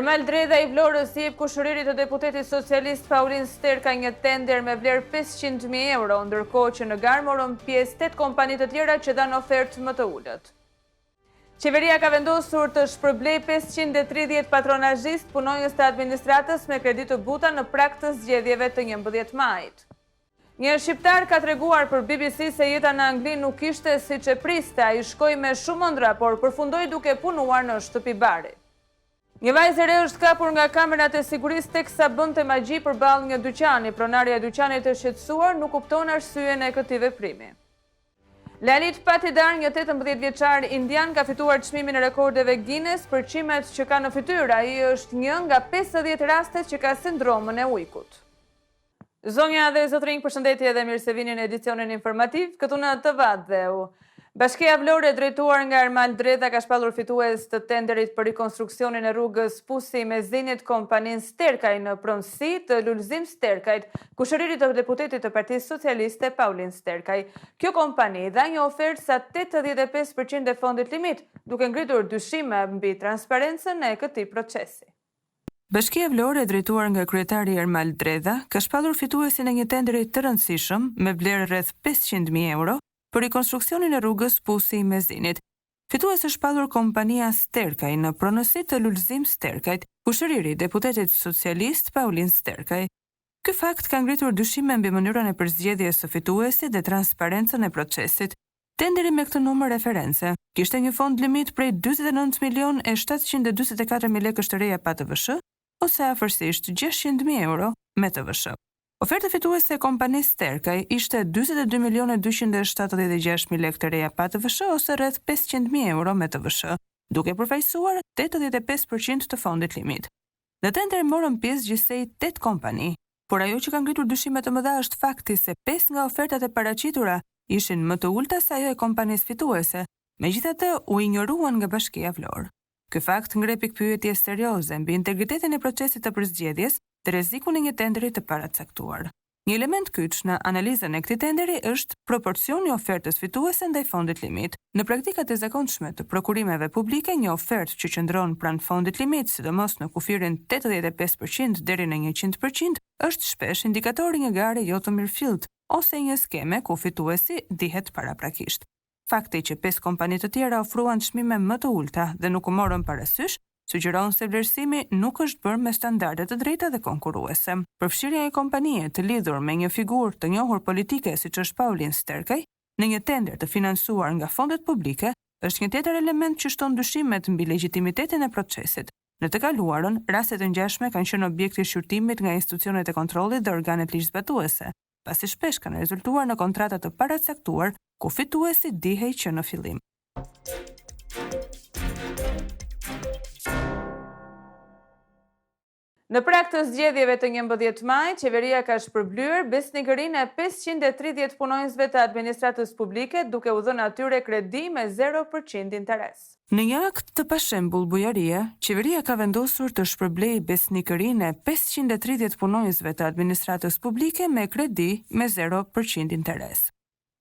Ermal Dredha i Vlorës i jep kushëririt të deputetit socialist Paulin Sterka një tender me vlerë 500.000 euro, ndërkohë që në garë morën pjesë 8 kompani të tjera që dhanë ofertë më të ulët. Qeveria ka vendosur të shpërblej 530 patronazhist punonjës të administratës me kredi të buta në prag të zgjedhjeve të 11 majit. Një shqiptar ka treguar për BBC se jeta në Angli nuk ishte siç e priste, ai shkoi me shumë ëndra, por përfundoi duke punuar në shtëpi bari. Një vajzë e re është kapur nga kamerat e sigurisë teksa bënte magji përballë një dyqani. Pronarja e dyqanit e shqetësuar nuk kupton arsyeën e këtij veprimi. Lalit Patidar, një 18 vjeçar indian, ka fituar çmimin e rekordeve Guinness për çimet që ka në fytyrë. Ai është një nga 50 rastet që ka sindromën e ujkut. Zonja dhe zotrinj, përshëndetje dhe mirë se vini në edicionin informativ, këtu në TV-u. Bashkia Vlore, drejtuar nga Ermal Dredha, ka shpallur fitues të tenderit për rikonstruksionin e rrugës Pusi me Zenit kompanin Sterkaj në pronësi të Lulzim Sterkajt, kushëririt të deputetit të Partisë Socialiste Paulin Sterkaj. Kjo kompani dha një ofertë sa 85% e fondit limit, duke ngritur dyshime mbi transparencën e këtij procesi. Bashkia Vlore, drejtuar nga kryetari Ermal Dredha, ka shpallur fituesin e një tenderi të rëndësishëm me vlerë rreth 500.000 euro për rikonstruksionin e rrugës Pusi me Zenit. Fitues është shpallur kompania Sterkaj në pronësi të Lulzim Sterkajt, kushëriri deputetit socialist Paulin Sterkaj. Ky fakt ka ngritur dyshime mbi mënyrën e përzgjedhjes së fituesit dhe transparencën e procesit. Tenderi me këtë numër reference kishte një fond limit prej 49.744.000 lekësh të reja pa TVSH ose afërsisht 600.000 euro me TVSH. Oferta fituese e kompanisë Sterkaj ishte 22.276.000 lekë të reja pa TVSH ose rreth 500.000 euro me TVSH, duke përfaqësuar 85% të fondit limit. Në tender morën pjesë gjithsej 8 kompani, por ajo që ka ngritur dyshime të mëdha është fakti se 5 nga ofertat e paraqitura ishin më të ulta se ajo e kompanisë fituese, megjithatë u injoruan nga Bashkia Vlorë. Ky fakt ngre pikpyetje serioze mbi integritetin e procesit të përzgjedhjes dhe rrezikun e një tenderi të paracaktuar. Një element kyç në analizën e këtij tenderi është proporcioni i ofertës fituese ndaj fondit limit. Në praktikat e zakonshme të prokurimeve publike, një ofertë që qëndron pranë fondit limit, sidomos në kufirin 85% deri në 100%, është shpesh indikatori një gare jo të mirëfillt ose një skeme ku fituesi dihet paraprakisht. Fakti që 5 kompani të tjera ofruan çmime më të ulta dhe nuk u morën parasysh, sugjeron se vlerësimi nuk është bërë me standarde të drejta dhe konkurruese. Përfshirja e kompanie të lidhur me një figurë të njohur politike siç është Paulin Sterkaj në një tender të financuar nga fondet publike është një tjetër element që shton dyshimet mbi legjitimitetin e procesit. Në të kaluarën, raste të ngjashme kanë qenë objekti i shqyrtimit nga institucionet e kontrollit dhe organet ligjzbatuese, pasi shpesh kanë rezultuar në kontrata të paracaktuar ku fituesi dihej që në fillim. Në prag të zgjedhjeve të 11 majit, qeveria ka shpërblyer besnikërinë e 530 punonjësve të administratës publike, duke u dhënë atyre kredi me 0% interes. Në një akt të pashembull bujarie, qeveria ka vendosur të shpërblejë besnikërinë e 530 punonjësve të administratës publike me kredi me 0% interes.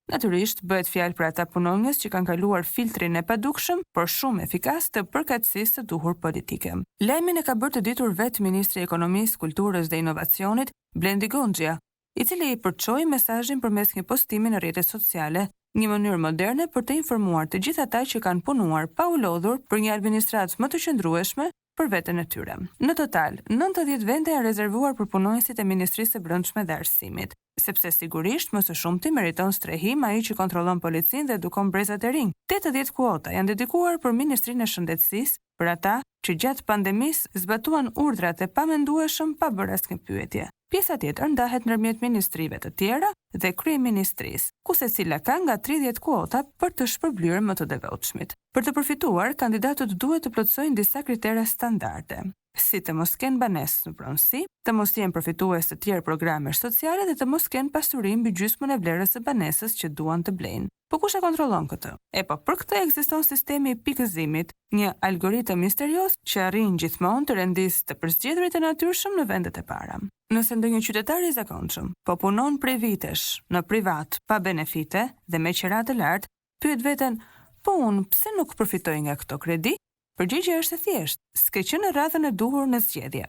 Natyrisht, bëhet fjalë për ata punonjës që kanë kaluar filtrin e padukshëm, por shumë efikas të përkatësisë së duhur politike. Lajmin e ka bërë të ditur vetë Ministri i Ekonomisë, Kulturës dhe Inovacionit, Blendi Gonxhia, i cili i përçoi mesazhin përmes një postimi në rrjetet sociale, një mënyrë moderne për të informuar të gjithë ata që kanë punuar pa u lodhur për një administratë më të qëndrueshme për veten e tyre. Në total, 90 vende janë rezervuar për punonjësit e Ministrisë së Brendshme dhe Arsimit, sepse sigurisht më së shumti meriton strehim ai që kontrollon policinë dhe edukon brezat e rinj. 80 kuota janë dedikuar për Ministrinë e Shëndetësisë, për ata që gjatë pandemisë zbatuan urdhrat e pamendueshëm pa bërë asnjë pyetje. Pjesa tjetër ndahet ndërmjet ministrive të tjera dhe kryeministrisë, ku secila ka nga 30 kuota për të shpërblyer më të devotshmit. Për të përfituar, kandidatët duhet të plotësojnë disa kritere standarde, si të mos kenë banesë në pronësi, të mos jenë përfitues të tjerë programesh sociale dhe të mos kenë pasuri mbi gjysmën e vlerës së banesës që duan të blejnë. Po kush e kontrollon këtë? Për këtë ekziston sistemi i pikëzimit, një algoritëm misterios që arrin gjithmonë të rendisë të përzgjedhurit e natyrshëm në vendet e para. Nëse ndonjë qytetar i zakonshëm po punon prej vitesh në privat pa benefite dhe me qira të lartë, pyet veten, po unë pse nuk përfitoj nga këto kredi? Përgjigjja është e thjeshtë, s'ke qenë në radhën e duhur në zgjedhje.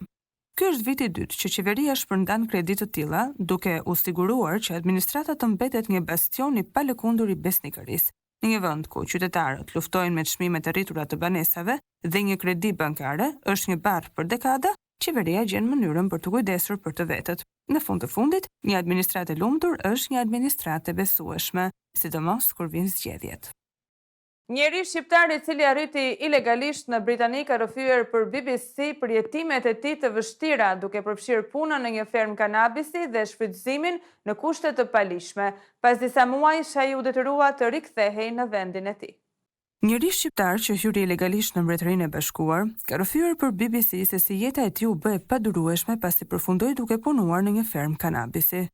Ky është viti i dytë që qeveria shpërndan kredi të tilla, duke u siguruar që administrata të mbetet një bastion i palëkundur i besnikërisë. Në një vend ku qytetarët luftojnë me çmimet e rritura të banesave dhe një kredi bankare është një barr për dekada, qeveria gjen mënyrën për të kujdesur për të vetët. Në fund të fundit, një administratë e lumtur është një administratë e besueshme, sidomos kur vijnë zgjedhjet. Njeri shqiptar i cili arriti ilegalisht në Britani ka rrëfyer për BBC për jetimet e tij të vështira, duke përfshirë punën në një fermë kanabisi dhe shfrytëzimin në kushte të palishme. Pas disa muajsh ai u detyrua të rikthehej në vendin e tij. Njëri shqiptar që hyri ilegalisht në Mbretërinë e Bashkuar ka rrëfyer për BBC se si jeta e tij u bë e padurueshme pasi përfundoi duke punuar në një fermë kanabisi.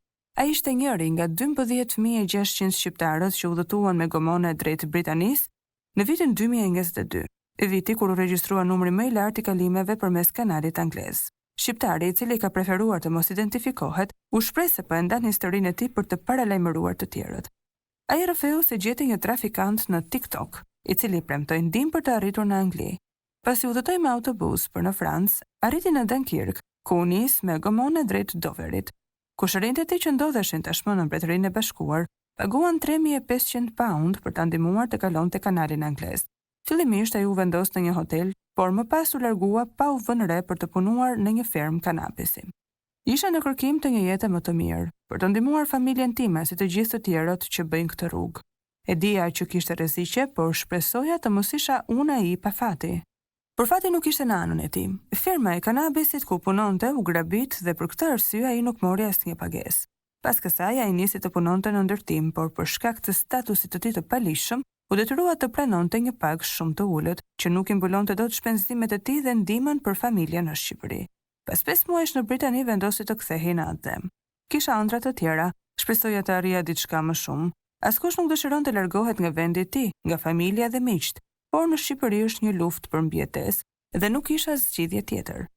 Ai ishte njëri nga 12.600 shqiptarët që udhëtuan me gomone drejt Britanisë në vitin 2022, viti kur u regjistrua numri më i lartë i kalimeve përmes kanalit anglez. Shqiptari, i cili ka preferuar të mos identifikohet, u shpreh se po e ndan historinë e tij për të paralajmëruar të tjerët. Ai rrëfeu se gjeti një trafikant në TikTok, i cili premtoi ndihmë për të arritur në Angli. Pasi udhëtoi me autobus për në Francë, arriti në Dunkirk, ku u nis me gomone drejt Doverit. Kushërinjtë e tij që ndodheshin tashmë në Mbretërinë e Bashkuar paguan 3.500 pound për ta ndihmuar të kalonte kanalin anglez. Fillimisht ai u vendos në një hotel, por më pas u largua pa u vënë re për të punuar në një fermë kanabisi. Isha në kërkim të një jete më të mirë, për të ndihmuar familjen time si të gjithë të tjerët që bëjnë këtë rrugë. E dija që kishte rreziqe, por shpresoja të mos isha unë ai pa fati. Por fati nuk ishte në anën e tij. Firma e kanabisit ku punonte u grabit dhe për këtë arsye ai nuk mori asnjë pagesë. Pas kësaj ai nisi të punonte në ndërtim, por për shkak të statusit të tij të palishëm, u detyrua të pranonte një pagë shumë të ulët, që nuk i mbulonte dot shpenzimet e tij dhe ndihmën për familjen në Shqipëri. Pas 5 muajsh në Britani vendosi të kthehej në atë. Kisha ëndra të tjera, shpresoja të arrija diçka më shumë. Askush nuk dëshiron të largohet nga vendi i tij, nga familja dhe miqt, por në Shqipëri është një luftë për mbijetesë dhe nuk kisha zgjidhje tjetër.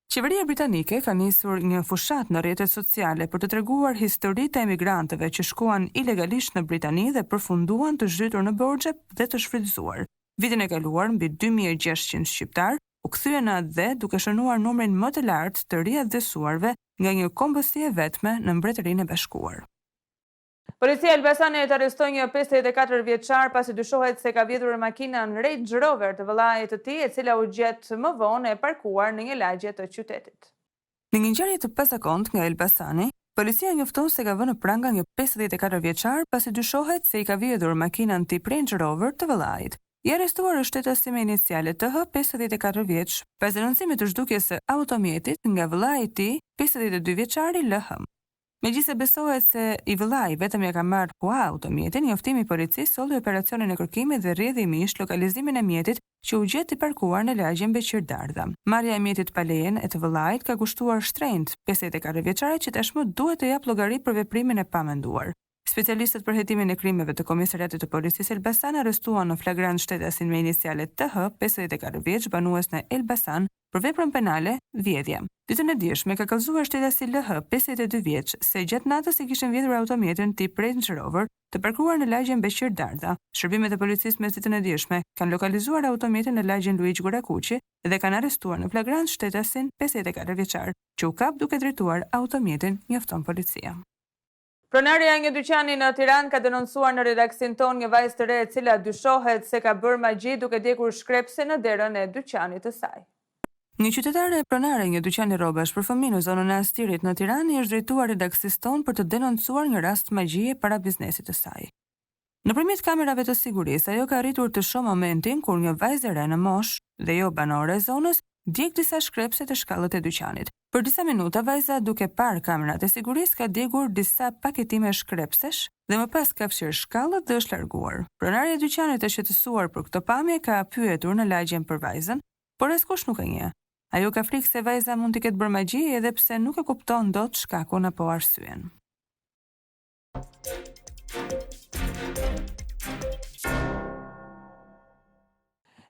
Qeveria britanike ka nisur një fushat në rrjetet sociale për të treguar historitë e emigrantëve që shkuan ilegalisht në Britani dhe përfunduan të zhytur në borxhe dhe të shfrytëzuar. Vitin e kaluar mbi 2.600 shqiptar u kthyen në atë dhe duke shënuar numrin më të lartë të riadhesuarve nga një kombësi e vetme në Mbretërinë e Bashkuar. Policia e Elbasanit arrestoi një 54 vjeçar pasi dyshohet se ka vjedhur makinën Range Rover të vëllait të tij, e cila u gjet më vonë e parkuar në një lagje të qytetit. Në një ngjarje të pazakontë nga Elbasani, policia njofton se ka vënë pranga një 54 vjeçar pasi dyshohet se i ka vjedhur makinën tip Range Rover të vëllait. I arrestuar është shtetësi me iniciale TH, 54 vjeç, pas denoncimit të zhdukjes së automjetit nga vëllai i tij, 52 vjeçari LH. Megjithëse besohet se i vëllai vetëm ja ka marrë hua automjetin, njoftimi i policisë solli operacionin e kërkimit dhe rrjedhimisht lokalizimin e mjetit që u gjet i parkuar në lagjen Beqirdardha. Marrja e mjetit pa lejen e të vëllait ka kushtuar shtrenjtë 54 vjeçarit që tashmë duhet të jap llogari për veprimin e pamenduar. Specialistët për hetimin e krimeve të Komisariatit të Policisë Elbasan arrestuan në flagrant shtetasin me inicialet TH, 54 vjeç, banues në Elbasan, për veprën penale vjedhje. Ditën e djeshme ka kallzuar shtetasi LH, 52 vjeç, se gjatë natës i kishin vjedhur automjetin tip Range Rover të parkuar në lagjen Beqirdardha. Shërbimet e policisë mes ditën e djeshme kanë lokalizuar automjetin në lagjen Luiç Gorakuqi dhe kanë arrestuar në flagrant shtetasin 54 vjeçar, që u kap duke drejtuar automjetin, njofton policia. Pronarja e një dyqani në Tiranë ka denoncuar në redaksin ton një vajzë të re e cila dyshohet se ka bërë magji duke djegur shkrepse në derën e dyqanit të saj. Një qytetare e pronare e një dyqani rrobash për fëmijë në zonën e Astirit në Tiranë i është drejtuar redaksis ton për të denoncuar një rast magjie para biznesit të saj. Nëpërmjet kamerave të sigurisë, ajo ka arritur të shohë momentin kur një vajzë e re në moshë dhe jo banore e zonës djeg disa shkrepse të shkallët e dyqanit. Për disa minuta vajza duke parë kamerat e sigurisë ka djegur disa paketime shkrepsesh dhe më pas ka fshirë shkallët dhe është larguar. Pronarja e dyqanit e shqetësuar për këtë pamje ka pyetur në lagjen për vajzën, por askush nuk e njeh. Ajo ka frikë se vajza mund të ketë bërë magji edhe pse nuk e kupton dot shkakun apo arsyen.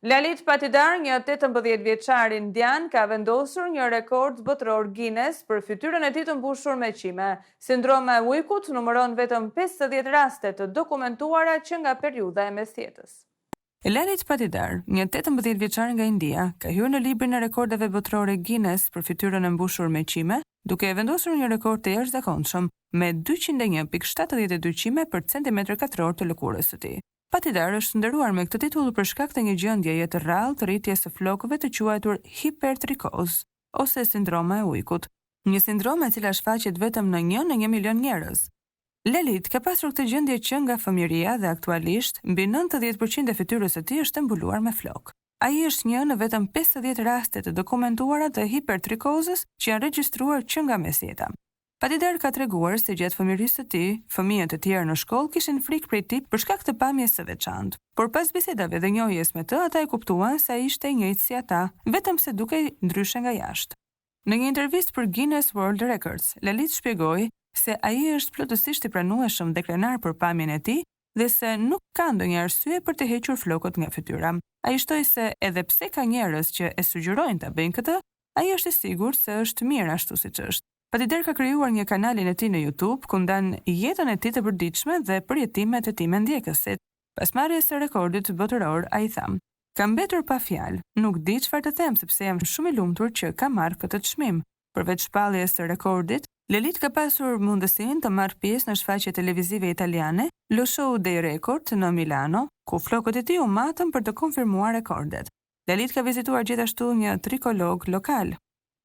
Lalit Patidar, një 18 vjeçar indian, ka vendosur një rekord botëror Guinness për fytyrën e tij të mbushur me qime. Sindroma e ujkut numëron vetëm 50 raste të dokumentuara që nga periudha e mesjetës. Lalit Patidar, një 18 vjeçar nga India, ka hyrë në librin e rekordeve botërore Guinness për fytyrën e mbushur me qime, duke e vendosur një rekord të jashtëzakonshëm me 201.72 qime për centimetër katror të lëkurës së tij. Patidar është nderuar me këtë titull për shkak të një gjendjeje të rrallë të rritjes së flokëve të quajtur hipertrikoz ose sindroma e ujkut, një sindrom e cila shfaqet vetëm në 1 në 1 milion njerëz. Lalit ka pasur këtë gjendje që nga fëmijëria dhe aktualisht mbi 90% e fytyrës së tij është mbuluar me flok. Ai është një në vetëm 50 raste të dokumentuara të hipertrikozës që janë regjistruar që nga mesjeta. Patidar ka treguar se gjatë fëmijërisë së tij, fëmijët e tjerë në shkollë kishin frikë prej tij për shkak të pamjes së veçantë. Por pas bisedave dhe njohjes me të, ata e kuptuan se ai ishte i njëjtë si ata, vetëm se dukej ndryshe nga jashtë. Në një intervistë për Guinness World Records, Lalit shpjegoi se ai është plotësisht i pranueshëm dhe krenar për pamjen e tij dhe se nuk ka ndonjë arsye për të hequr flokët nga fytyra. Ai shtoi se edhe pse ka njerëz që e sugjerojnë ta bëjnë këtë, ai është i sigurt se është mirë ashtu siç është. Patidar ka krijuar një kanalin e tij në YouTube ku ndan jetën e tij të përditshme dhe përjetimet e tij me ndjekësit. Pas marrjes së rekordit botëror, ai tha: "Kam mbetur pa fjalë, nuk di çfarë të them sepse jam shumë i lumtur që kam marrë këtë çmim." Përveç shpalljes së rekordit, Lalit ka pasur mundësinë të marrë pjesë në shfaqje televizive italiane, Lo Show dei Record në Milano, ku flokët e tij u matën për të konfirmuar rekordet. Lalit ka vizituar gjithashtu një trikolog lokal,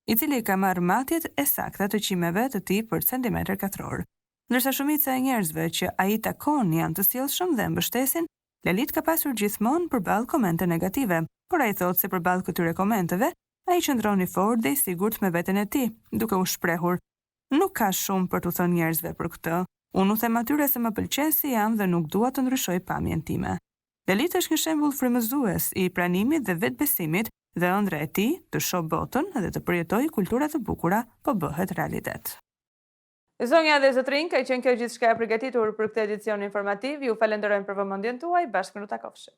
i cili ka marrë matjet e sakta të qimeve të tij për centimetër katror. Ndërsa shumica e njerëzve që ai takon janë të sjellshëm dhe mbështesin, Lalit ka pasur gjithmonë përballë komente negative, por ai thotë se përballë këtyre komenteve, ai qëndron i fortë dhe i sigurt me veten e tij, duke u shprehur: "Nuk ka shumë për të thënë njerëzve për këtë. Unë u them atyre se më pëlqen si jam dhe nuk dua të ndryshoj pamjen time." Lalit është një shembull frymëzues i pranimit dhe vetbesimit dhe ëndra e tij të shoh botën dhe të përjetojë kultura të bukura po bëhet realitet. Zonja dhe zotrinj, ka qenë kjo gjithçka e përgatitur për këtë edicion informativ. Ju falenderojmë për vëmendjen tuaj. Bashkë në takofshim.